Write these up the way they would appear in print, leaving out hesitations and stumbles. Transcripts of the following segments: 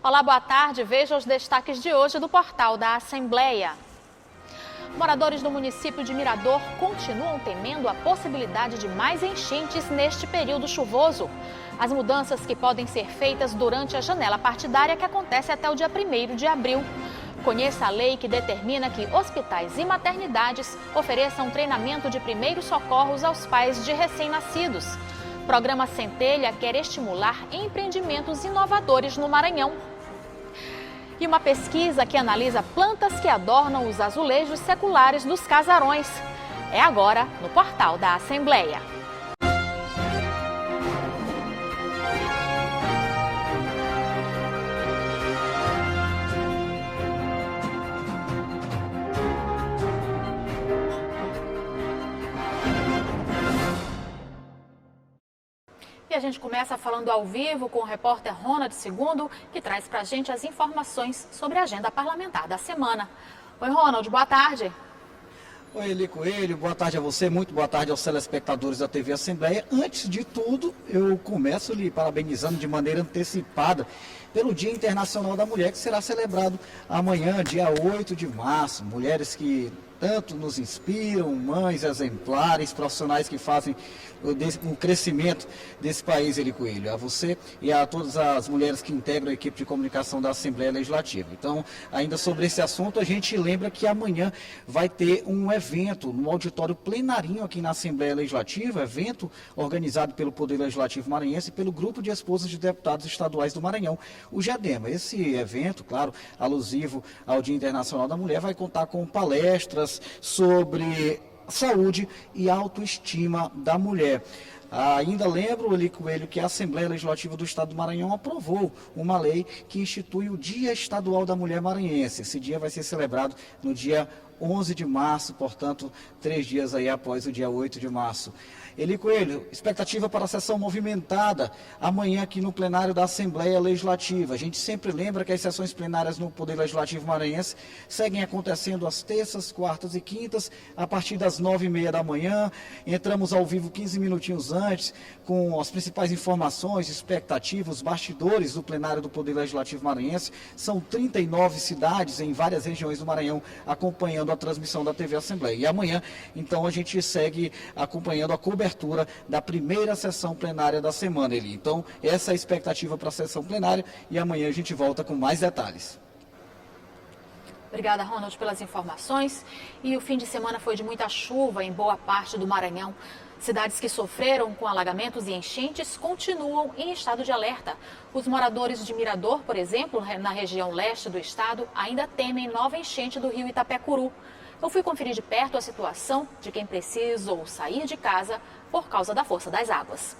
Olá, boa tarde. Veja os destaques de hoje do portal da Assembleia. Moradores do município de Mirador continuam temendo a possibilidade de mais enchentes neste período chuvoso. As mudanças que podem ser feitas durante a janela partidária que acontece até o dia 1º de abril. Conheça a lei que determina que hospitais e maternidades ofereçam treinamento de primeiros socorros aos pais de recém-nascidos. Programa Centelha quer estimular empreendimentos inovadores no Maranhão. E uma pesquisa que analisa plantas que adornam os azulejos seculares dos casarões. É agora no portal da Assembleia. E a gente começa falando ao vivo com o repórter Ronald II, que traz pra gente as informações sobre a agenda parlamentar da semana. Oi, Ronald, boa tarde. Oi, Eli Coelho, boa tarde a você, muito boa tarde aos telespectadores da TV Assembleia. Antes de tudo, eu começo lhe parabenizando de maneira antecipada pelo Dia Internacional da Mulher, que será celebrado amanhã, dia 8 de março. Mulheres que tanto nos inspiram, mães exemplares, profissionais que fazem o crescimento desse país, Eli Coelho. A você e a todas as mulheres que integram a equipe de comunicação da Assembleia Legislativa. Então, ainda sobre esse assunto, a gente lembra que amanhã vai ter um evento no auditório plenarinho aqui na Assembleia Legislativa, evento organizado pelo Poder Legislativo Maranhense e pelo Grupo de Esposas de Deputados Estaduais do Maranhão, o GEDEMA. Esse evento, claro, alusivo ao Dia Internacional da Mulher, vai contar com palestras sobre saúde e autoestima da mulher. Ainda lembro, Eli Coelho, que a Assembleia Legislativa do Estado do Maranhão aprovou uma lei que institui o Dia Estadual da Mulher Maranhense. Esse dia vai ser celebrado no dia 11 de março, portanto, 3 dias aí após o dia 8 de março. Eli Coelho, expectativa para a sessão movimentada amanhã aqui no plenário da Assembleia Legislativa. A gente sempre lembra que as sessões plenárias no Poder Legislativo Maranhense seguem acontecendo às terças, quartas e quintas, a partir das 9h30 da manhã. Entramos ao vivo 15 minutinhos antes, com as principais informações, expectativas, bastidores do plenário do Poder Legislativo Maranhense. São 39 cidades em várias regiões do Maranhão acompanhando a transmissão da TV Assembleia. E amanhã, então, a gente segue acompanhando a cobertura da primeira sessão plenária da semana, Eli. Então, essa é a expectativa para a sessão plenária e amanhã a gente volta com mais detalhes. Obrigada, Ronald, pelas informações. E o fim de semana foi de muita chuva em boa parte do Maranhão. Cidades que sofreram com alagamentos e enchentes continuam em estado de alerta. Os moradores de Mirador, por exemplo, na região leste do estado, ainda temem nova enchente do rio Itapecuru. Eu fui conferir de perto a situação de quem precisou sair de casa por causa da força das águas.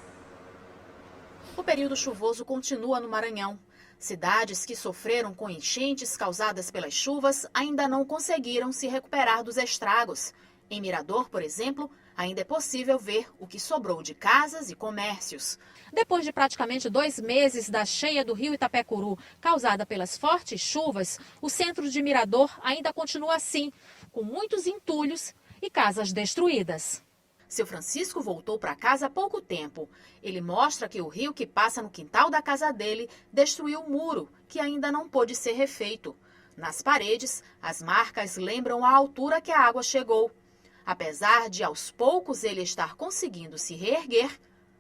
O período chuvoso continua no Maranhão. Cidades que sofreram com enchentes causadas pelas chuvas ainda não conseguiram se recuperar dos estragos. Em Mirador, por exemplo, ainda é possível ver o que sobrou de casas e comércios. Depois de praticamente 2 meses da cheia do rio Itapecuru, causada pelas fortes chuvas, o centro de Mirador ainda continua assim, com muitos entulhos e casas destruídas. Seu Francisco voltou para casa há pouco tempo. Ele mostra que o rio que passa no quintal da casa dele destruiu o muro, que ainda não pôde ser refeito. Nas paredes, as marcas lembram a altura que a água chegou. Apesar de, aos poucos, ele estar conseguindo se reerguer,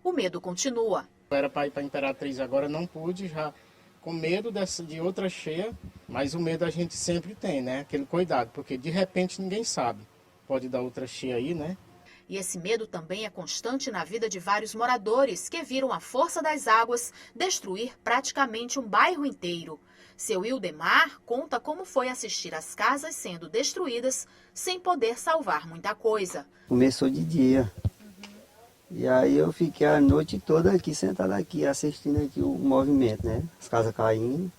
o medo continua. Era para ir para a Imperatriz, agora não pude, já com medo de outra cheia, mas o medo a gente sempre tem, né? Aquele cuidado, porque de repente ninguém sabe. Pode dar outra cheia aí, né? E esse medo também é constante na vida de vários moradores que viram a força das águas destruir praticamente um bairro inteiro. Seu Ildemar conta como foi assistir às casas sendo destruídas sem poder salvar muita coisa. Começou de dia. E aí eu fiquei a noite toda aqui, sentado aqui, assistindo aqui o movimento, né? As casas caindo.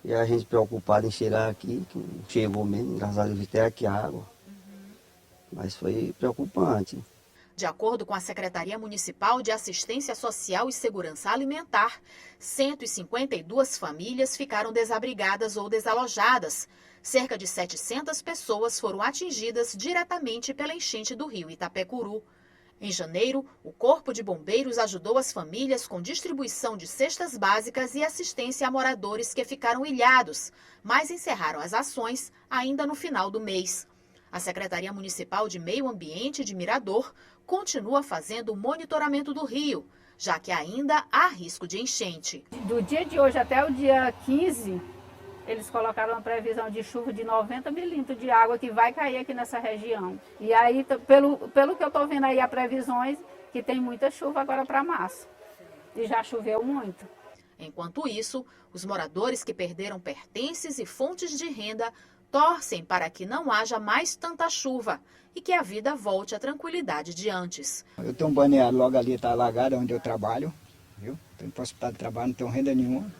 E a gente preocupado em chegar aqui, que não chegou mesmo, graças a Deus até aqui a água. Mas foi preocupante. De acordo com a Secretaria Municipal de Assistência Social e Segurança Alimentar, 152 famílias ficaram desabrigadas ou desalojadas. Cerca de 700 pessoas foram atingidas diretamente pela enchente do rio Itapecuru. Em janeiro, o Corpo de Bombeiros ajudou as famílias com distribuição de cestas básicas e assistência a moradores que ficaram ilhados, mas encerraram as ações ainda no final do mês. A Secretaria Municipal de Meio Ambiente de Mirador continua fazendo o monitoramento do rio, já que ainda há risco de enchente. Do dia de hoje até o dia 15, eles colocaram uma previsão de chuva de 90 milímetros de água que vai cair aqui nessa região. E aí, pelo que eu estou vendo aí, as previsões, que tem muita chuva agora para março. E já choveu muito. Enquanto isso, os moradores que perderam pertences e fontes de renda torcem para que não haja mais tanta chuva e que a vida volte à tranquilidade de antes. Eu tenho um balneário logo ali, está alagado, onde eu trabalho, viu? Tenho possibilidade de trabalho, não tenho renda nenhuma.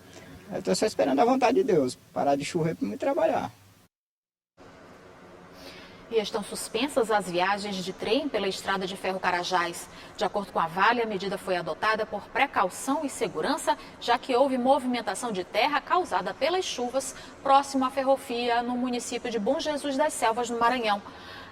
Eu estou só esperando a vontade de Deus, parar de chover para me trabalhar. E estão suspensas as viagens de trem pela estrada de ferro Carajás. De acordo com a Vale, a medida foi adotada por precaução e segurança, já que houve movimentação de terra causada pelas chuvas próximo à ferrovia no município de Bom Jesus das Selvas, no Maranhão.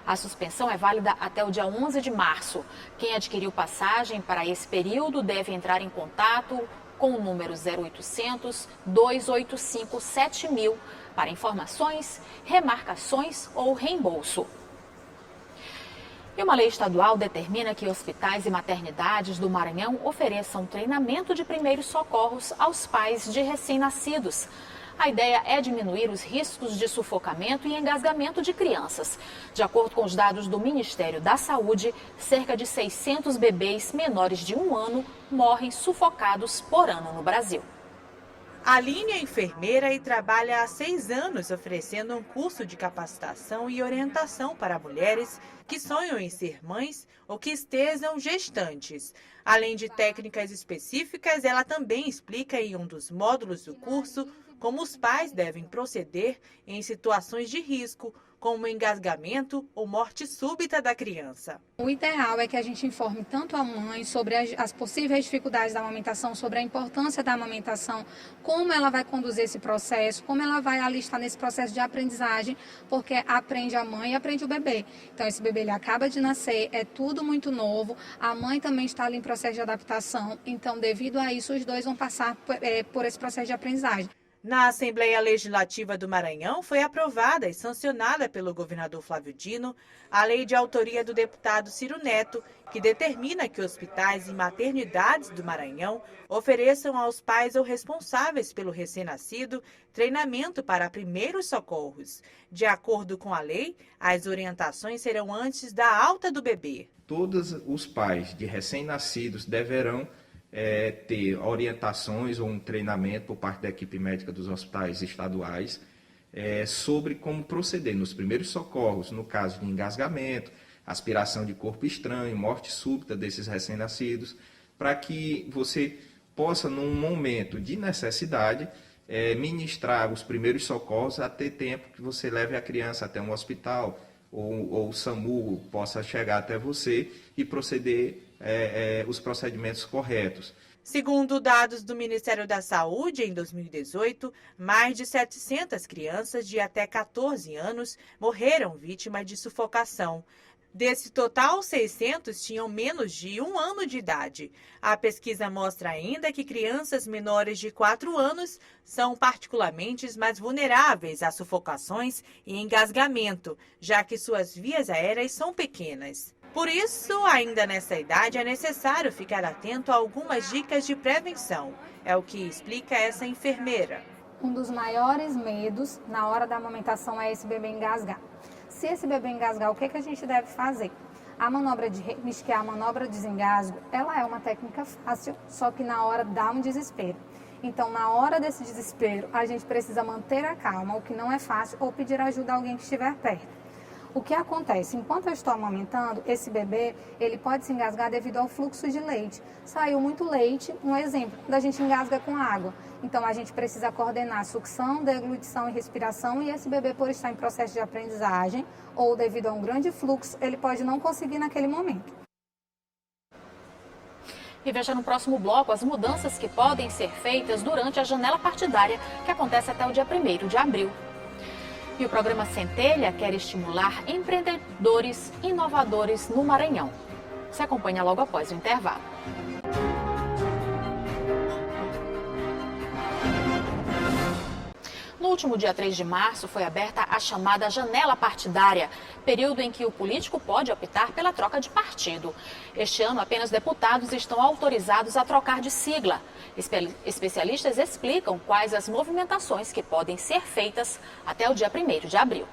A suspensão é válida até o dia 11 de março. Quem adquiriu passagem para esse período deve entrar em contato com o número 0800 285 7000 para informações, remarcações ou reembolso. E uma lei estadual determina que hospitais e maternidades do Maranhão ofereçam treinamento de primeiros socorros aos pais de recém-nascidos. A ideia é diminuir os riscos de sufocamento e engasgamento de crianças. De acordo com os dados do Ministério da Saúde, cerca de 600 bebês menores de 1 ano morrem sufocados por ano no Brasil. A Aline é enfermeira e trabalha há 6 anos oferecendo um curso de capacitação e orientação para mulheres que sonham em ser mães ou que estejam gestantes. Além de técnicas específicas, ela também explica em um dos módulos do curso como os pais devem proceder em situações de risco, como engasgamento ou morte súbita da criança. O ideal é que a gente informe tanto a mãe sobre as possíveis dificuldades da amamentação, sobre a importância da amamentação, como ela vai conduzir esse processo, como ela vai alistar nesse processo de aprendizagem, porque aprende a mãe e aprende o bebê. Então esse bebê ele acaba de nascer, é tudo muito novo, a mãe também está ali em processo de adaptação, então devido a isso os dois vão passar por esse processo de aprendizagem. Na Assembleia Legislativa do Maranhão, foi aprovada e sancionada pelo governador Flávio Dino a lei de autoria do deputado Ciro Neto, que determina que hospitais e maternidades do Maranhão ofereçam aos pais ou responsáveis pelo recém-nascido treinamento para primeiros socorros. De acordo com a lei, as orientações serão antes da alta do bebê. Todos os pais de recém-nascidos deverão ter orientações ou um treinamento por parte da equipe médica dos hospitais estaduais sobre como proceder nos primeiros socorros, no caso de engasgamento, aspiração de corpo estranho, morte súbita desses recém-nascidos, para que você possa, num momento de necessidade, ministrar os primeiros socorros até tempo que você leve a criança até um hospital ou o SAMU possa chegar até você e proceder os procedimentos corretos. Segundo dados do Ministério da Saúde, em 2018, mais de 700 crianças de até 14 anos morreram vítimas de sufocação. Desse total, 600 tinham menos de 1 ano de idade. A pesquisa mostra ainda que crianças menores de 4 anos são particularmente mais vulneráveis a sufocações e engasgamento, já que suas vias aéreas são pequenas. Por isso, ainda nessa idade, é necessário ficar atento a algumas dicas de prevenção. É o que explica essa enfermeira. Um dos maiores medos na hora da amamentação é esse bebê engasgar. Se esse bebê engasgar, o que a gente deve fazer? A manobra de REMIS, que é a manobra de desengasgo, ela é uma técnica fácil, só que na hora dá um desespero. Então, na hora desse desespero, a gente precisa manter a calma, o que não é fácil, ou pedir ajuda a alguém que estiver perto. O que acontece? Enquanto eu estou amamentando, esse bebê, ele pode se engasgar devido ao fluxo de leite. Saiu muito leite, um exemplo, quando a gente engasga com água. Então, a gente precisa coordenar sucção, deglutição e respiração, e esse bebê, por estar em processo de aprendizagem, ou devido a um grande fluxo, ele pode não conseguir naquele momento. E veja no próximo bloco as mudanças que podem ser feitas durante a janela partidária, que acontece até o dia 1º de abril. E o programa Centelha quer estimular empreendedores inovadores no Maranhão. Você acompanha logo após o intervalo. No último dia 3 de março foi aberta a chamada janela partidária, período em que o político pode optar pela troca de partido. Este ano, apenas deputados estão autorizados a trocar de sigla. Especialistas explicam quais as movimentações que podem ser feitas até o dia 1º de abril.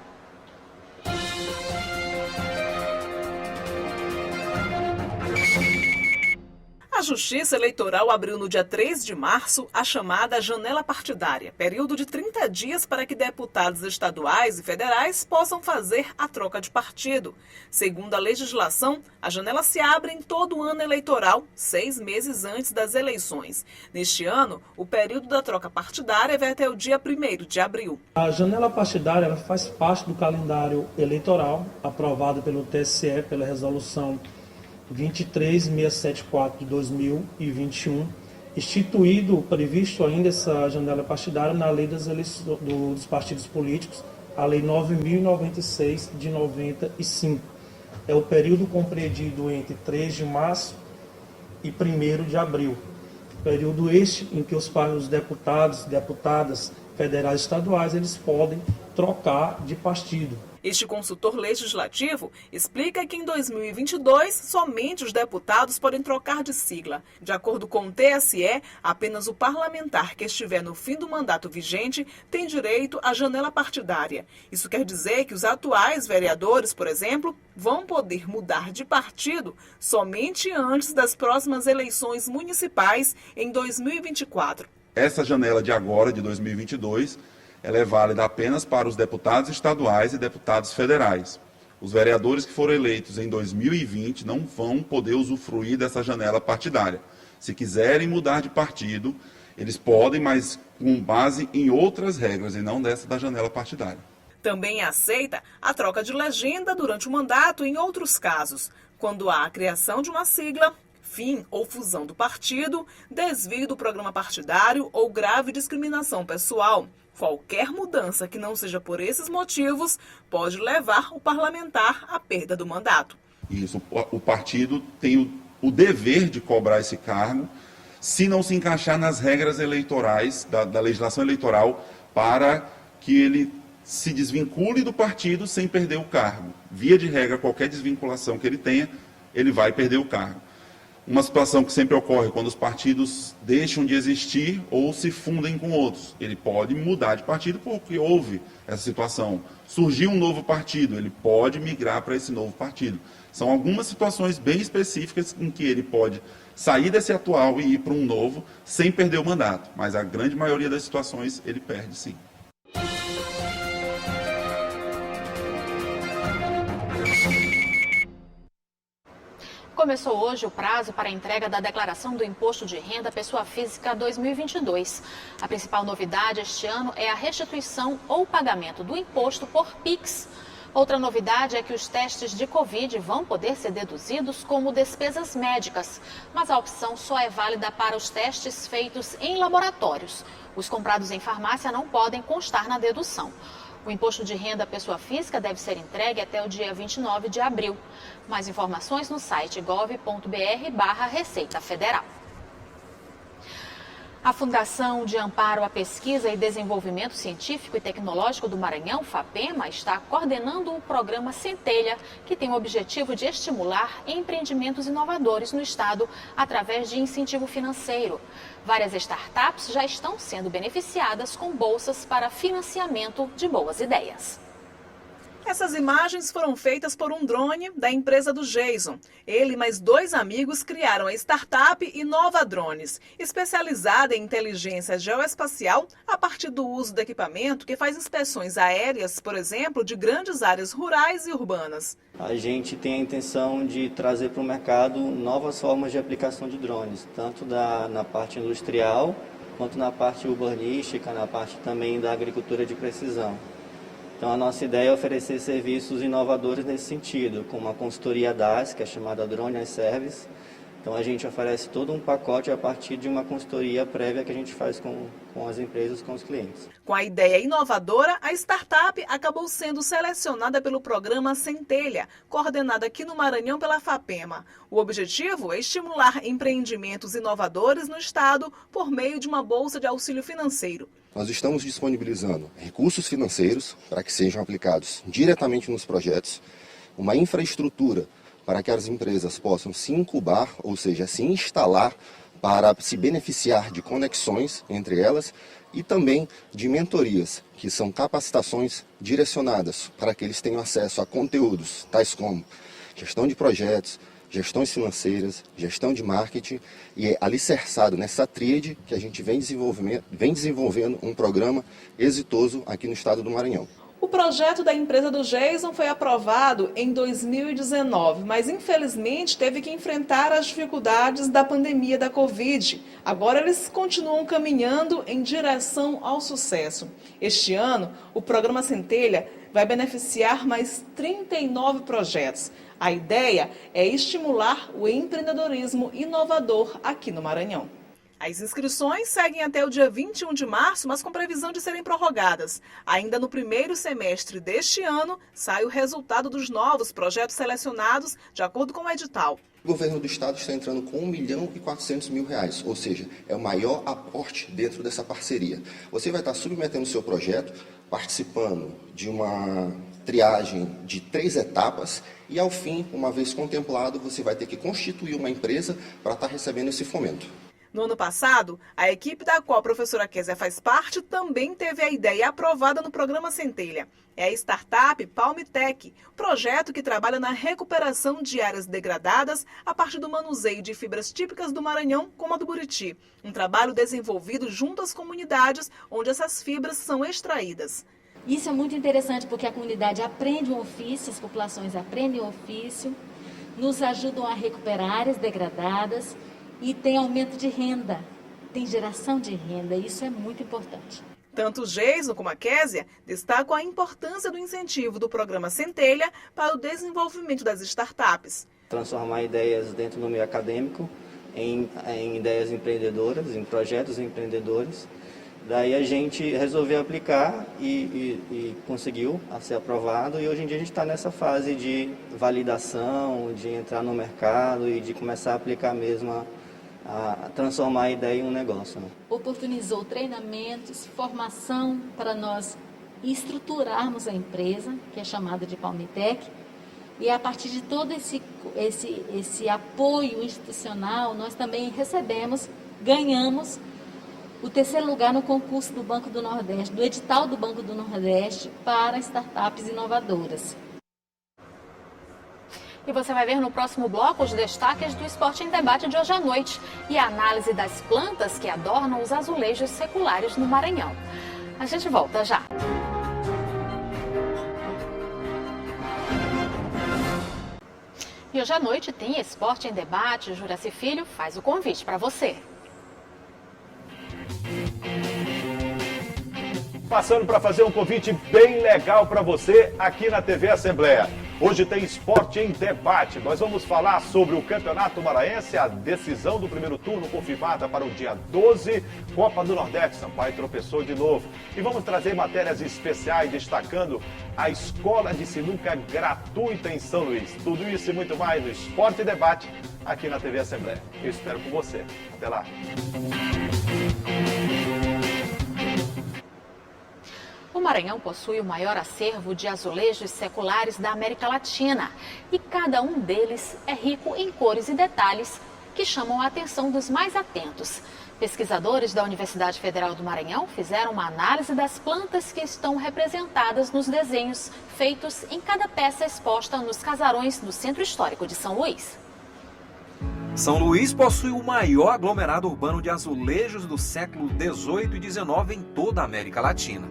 A Justiça Eleitoral abriu no dia 3 de março a chamada janela partidária, período de 30 dias para que deputados estaduais e federais possam fazer a troca de partido. Segundo a legislação, a janela se abre em todo ano eleitoral, 6 meses antes das eleições. Neste ano, o período da troca partidária vai até o dia 1º de abril. A janela partidária ela faz parte do calendário eleitoral aprovado pelo TSE pela resolução 23674 de 2021, previsto ainda essa janela partidária na lei dos partidos políticos, a lei 9.096 de 95. É o período compreendido entre 3 de março e 1º de abril. Período este em que os deputados, deputadas federais e estaduais, eles podem trocar de partido. Este consultor legislativo explica que em 2022 somente os deputados podem trocar de sigla. De acordo com o TSE, apenas o parlamentar que estiver no fim do mandato vigente tem direito à janela partidária. Isso quer dizer que os atuais vereadores, por exemplo, vão poder mudar de partido somente antes das próximas eleições municipais em 2024. Essa janela de agora, de 2022, ela é válida apenas para os deputados estaduais e deputados federais. Os vereadores que foram eleitos em 2020 não vão poder usufruir dessa janela partidária. Se quiserem mudar de partido, eles podem, mas com base em outras regras e não dessa da janela partidária. Também é aceita a troca de legenda durante o mandato em outros casos, quando há a criação de uma sigla, fim ou fusão do partido, desvio do programa partidário ou grave discriminação pessoal. Qualquer mudança que não seja por esses motivos pode levar o parlamentar à perda do mandato. Isso, o partido tem o dever de cobrar esse cargo, se não se encaixar nas regras eleitorais, da legislação eleitoral, para que ele se desvincule do partido sem perder o cargo. Via de regra, qualquer desvinculação que ele tenha, ele vai perder o cargo. Uma situação que sempre ocorre quando os partidos deixam de existir ou se fundem com outros. Ele pode mudar de partido porque houve essa situação. Surgiu um novo partido, ele pode migrar para esse novo partido. São algumas situações bem específicas em que ele pode sair desse atual e ir para um novo sem perder o mandato. Mas a grande maioria das situações ele perde, sim. Começou hoje o prazo para a entrega da declaração do Imposto de Renda Pessoa Física 2022. A principal novidade este ano é a restituição ou pagamento do imposto por Pix. Outra novidade é que os testes de Covid vão poder ser deduzidos como despesas médicas, mas a opção só é válida para os testes feitos em laboratórios. Os comprados em farmácia não podem constar na dedução. O imposto de renda pessoa física deve ser entregue até o dia 29 de abril. Mais informações no site gov.br/Receita Federal. A Fundação de Amparo à Pesquisa e Desenvolvimento Científico e Tecnológico do Maranhão, FAPEMA, está coordenando o programa Centelha, que tem o objetivo de estimular empreendimentos inovadores no estado através de incentivo financeiro. Várias startups já estão sendo beneficiadas com bolsas para financiamento de boas ideias. Essas imagens foram feitas por um drone da empresa do Jason. Ele e mais 2 amigos criaram a startup Inova Drones, especializada em inteligência geoespacial a partir do uso do equipamento que faz inspeções aéreas, por exemplo, de grandes áreas rurais e urbanas. A gente tem a intenção de trazer para o mercado novas formas de aplicação de drones, tanto na parte industrial, quanto na parte urbanística, na parte também da agricultura de precisão. Então a nossa ideia é oferecer serviços inovadores nesse sentido, como a consultoria DAS, que é chamada Drone as Service, Então a gente oferece todo um pacote a partir de uma consultoria prévia que a gente faz com as empresas, com os clientes. Com a ideia inovadora, a startup acabou sendo selecionada pelo programa Centelha, coordenado aqui no Maranhão pela FAPEMA. O objetivo é estimular empreendimentos inovadores no estado por meio de uma bolsa de auxílio financeiro. Nós estamos disponibilizando recursos financeiros para que sejam aplicados diretamente nos projetos, uma infraestrutura para que as empresas possam se incubar, ou seja, se instalar para se beneficiar de conexões entre elas e também de mentorias, que são capacitações direcionadas para que eles tenham acesso a conteúdos tais como gestão de projetos, gestões financeiras, gestão de marketing, e é alicerçado nessa tríade que a gente vem desenvolvendo um programa exitoso aqui no estado do Maranhão. O projeto da empresa do Jason foi aprovado em 2019, mas infelizmente teve que enfrentar as dificuldades da pandemia da Covid. Agora eles continuam caminhando em direção ao sucesso. Este ano, o programa Centelha vai beneficiar mais 39 projetos. A ideia é estimular o empreendedorismo inovador aqui no Maranhão. As inscrições seguem até o dia 21 de março, mas com previsão de serem prorrogadas. Ainda no primeiro semestre deste ano, sai o resultado dos novos projetos selecionados de acordo com o edital. O governo do estado está entrando com R$1.400.000, ou seja, é o maior aporte dentro dessa parceria. Você vai estar submetendo o seu projeto, participando de uma triagem de 3 etapas e, ao fim, uma vez contemplado, você vai ter que constituir uma empresa para estar recebendo esse fomento. No ano passado, a equipe da qual a professora Kézia faz parte também teve a ideia aprovada no programa Centelha. É a startup Palmitec, projeto que trabalha na recuperação de áreas degradadas a partir do manuseio de fibras típicas do Maranhão, como a do Buriti. Um trabalho desenvolvido junto às comunidades onde essas fibras são extraídas. Isso é muito interessante porque a comunidade aprende um ofício, as populações aprendem um ofício, nos ajudam a recuperar áreas degradadas, e tem aumento de renda, tem geração de renda, isso é muito importante. Tanto o Jason como a Kézia destacam a importância do incentivo do programa Centelha para o desenvolvimento das startups. Transformar ideias dentro do meio acadêmico em ideias empreendedoras, em projetos empreendedores. Daí a gente resolveu aplicar e conseguiu ser aprovado, e hoje em dia a gente está nessa fase de validação, de entrar no mercado e de começar a aplicar mesmo a transformar a ideia em um negócio. Oportunizou treinamentos, formação para nós estruturarmos a empresa, que é chamada de Palmitec, e a partir de todo esse apoio institucional, nós também ganhamos o 3º lugar no concurso do Banco do Nordeste, do edital do Banco do Nordeste para startups inovadoras. E você vai ver no próximo bloco os destaques do Esporte em Debate de hoje à noite e a análise das plantas que adornam os azulejos seculares no Maranhão. A gente volta já. E hoje à noite tem Esporte em Debate. Juraci Filho faz o convite para você. Passando para fazer um convite bem legal para você aqui na TV Assembleia. Hoje tem Esporte em Debate. Nós vamos falar sobre o Campeonato Maranhense, a decisão do primeiro turno confirmada para o dia 12, Copa do Nordeste. Sampaio tropeçou de novo. E vamos trazer matérias especiais destacando a escola de sinuca gratuita em São Luís. Tudo isso e muito mais no Esporte em Debate aqui na TV Assembleia. Eu espero por você. Até lá. O Maranhão possui o maior acervo de azulejos seculares da América Latina e cada um deles é rico em cores e detalhes que chamam a atenção dos mais atentos. Pesquisadores da Universidade Federal do Maranhão fizeram uma análise das plantas que estão representadas nos desenhos feitos em cada peça exposta nos casarões do Centro Histórico de São Luís. São Luís possui o maior aglomerado urbano de azulejos do século XVIII e XIX em toda a América Latina.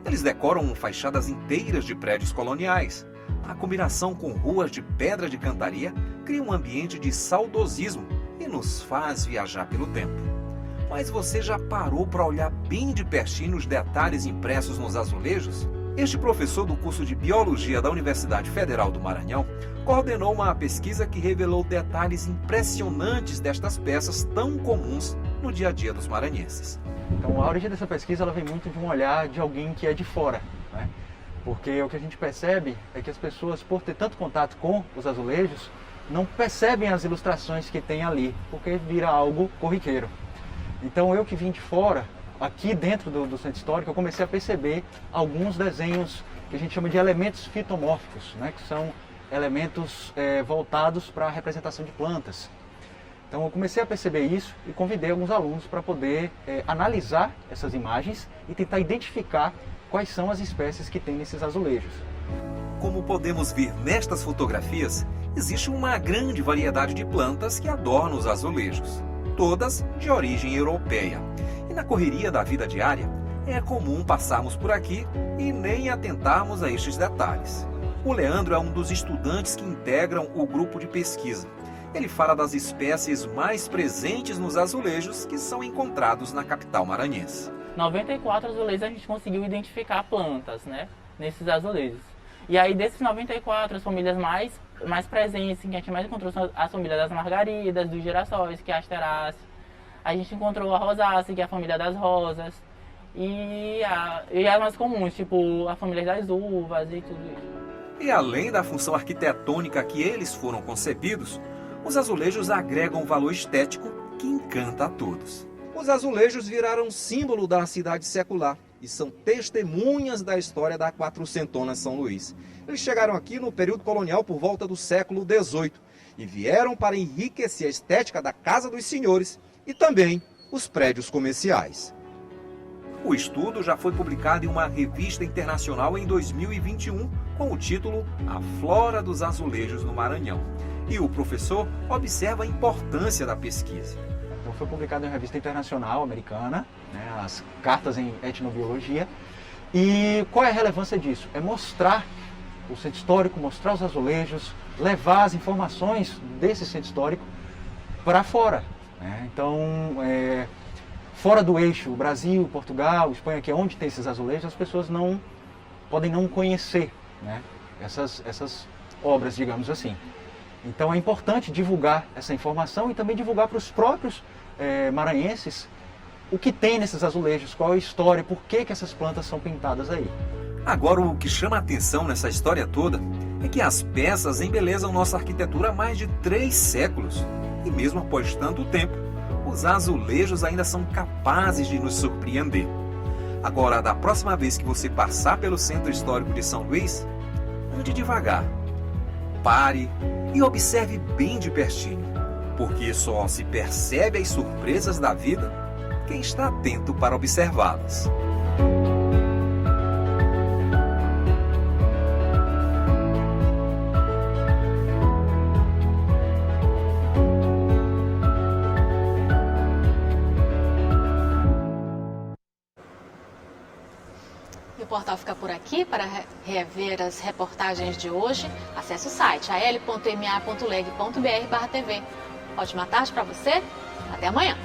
Eles decoram fachadas inteiras de prédios coloniais. A combinação com ruas de pedra de cantaria cria um ambiente de saudosismo e nos faz viajar pelo tempo. Mas você já parou para olhar bem de pertinho os detalhes impressos nos azulejos? Este professor do curso de Biologia da Universidade Federal do Maranhão coordenou uma pesquisa que revelou detalhes impressionantes destas peças tão comuns no dia a dia dos maranhenses. Então, a origem dessa pesquisa ela vem muito de um olhar de alguém que é de fora, né? Porque o que a gente percebe é que as pessoas, por ter tanto contato com os azulejos, não percebem as ilustrações que tem ali, porque vira algo corriqueiro. Então, eu que vim de fora, aqui dentro do centro histórico, eu comecei a perceber alguns desenhos que a gente chama de elementos fitomórficos, né? Que são elementos voltados para a representação de plantas. Então eu comecei a perceber isso e convidei alguns alunos para poder analisar essas imagens e tentar identificar quais são as espécies que tem nesses azulejos. Como podemos ver nestas fotografias, existe uma grande variedade de plantas que adornam os azulejos, todas de origem europeia. E na correria da vida diária, é comum passarmos por aqui e nem atentarmos a estes detalhes. O Leandro é um dos estudantes que integram o grupo de pesquisa. Ele fala das espécies mais presentes nos azulejos que são encontrados na capital maranhense. 94 azulejos a gente conseguiu identificar plantas, né, nesses azulejos. E aí desses 94, as famílias mais presentes que a gente mais encontrou são as famílias das margaridas, dos girassóis, que é a asterácea. A gente encontrou a rosácea, que é a família das rosas. E as mais comuns, tipo a família das uvas e tudo isso. E além da função arquitetônica que eles foram concebidos, os azulejos agregam um valor estético que encanta a todos. Os azulejos viraram símbolo da cidade secular e são testemunhas da história da quatrocentona São Luís. Eles chegaram aqui no período colonial por volta do século XVIII e vieram para enriquecer a estética da Casa dos Senhores e também os prédios comerciais. O estudo já foi publicado em uma revista internacional em 2021 com o título A Flora dos Azulejos no Maranhão. E o professor observa a importância da pesquisa. Então foi publicado em uma revista internacional americana, né, as cartas em etnobiologia. E qual é a relevância disso? É mostrar o centro histórico, mostrar os azulejos, levar as informações desse centro histórico para fora, né? Então, fora do eixo, o Brasil, Portugal, Espanha, que é onde tem esses azulejos, as pessoas podem não conhecer, né, essas obras, digamos assim. Então é importante divulgar essa informação e também divulgar para os próprios maranhenses o que tem nesses azulejos, qual é a história, por que essas plantas são pintadas aí. Agora, o que chama a atenção nessa história toda é que as peças embelezam nossa arquitetura há mais de 3 séculos. E mesmo após tanto tempo, os azulejos ainda são capazes de nos surpreender. Agora, da próxima vez que você passar pelo Centro Histórico de São Luís, ande devagar, pare e observe bem de pertinho, porque só se percebe as surpresas da vida quem está atento para observá-las. O portal fica por aqui. Para rever as reportagens de hoje, acesse o site al.ma.leg.br/tv. Ótima tarde para você, até amanhã.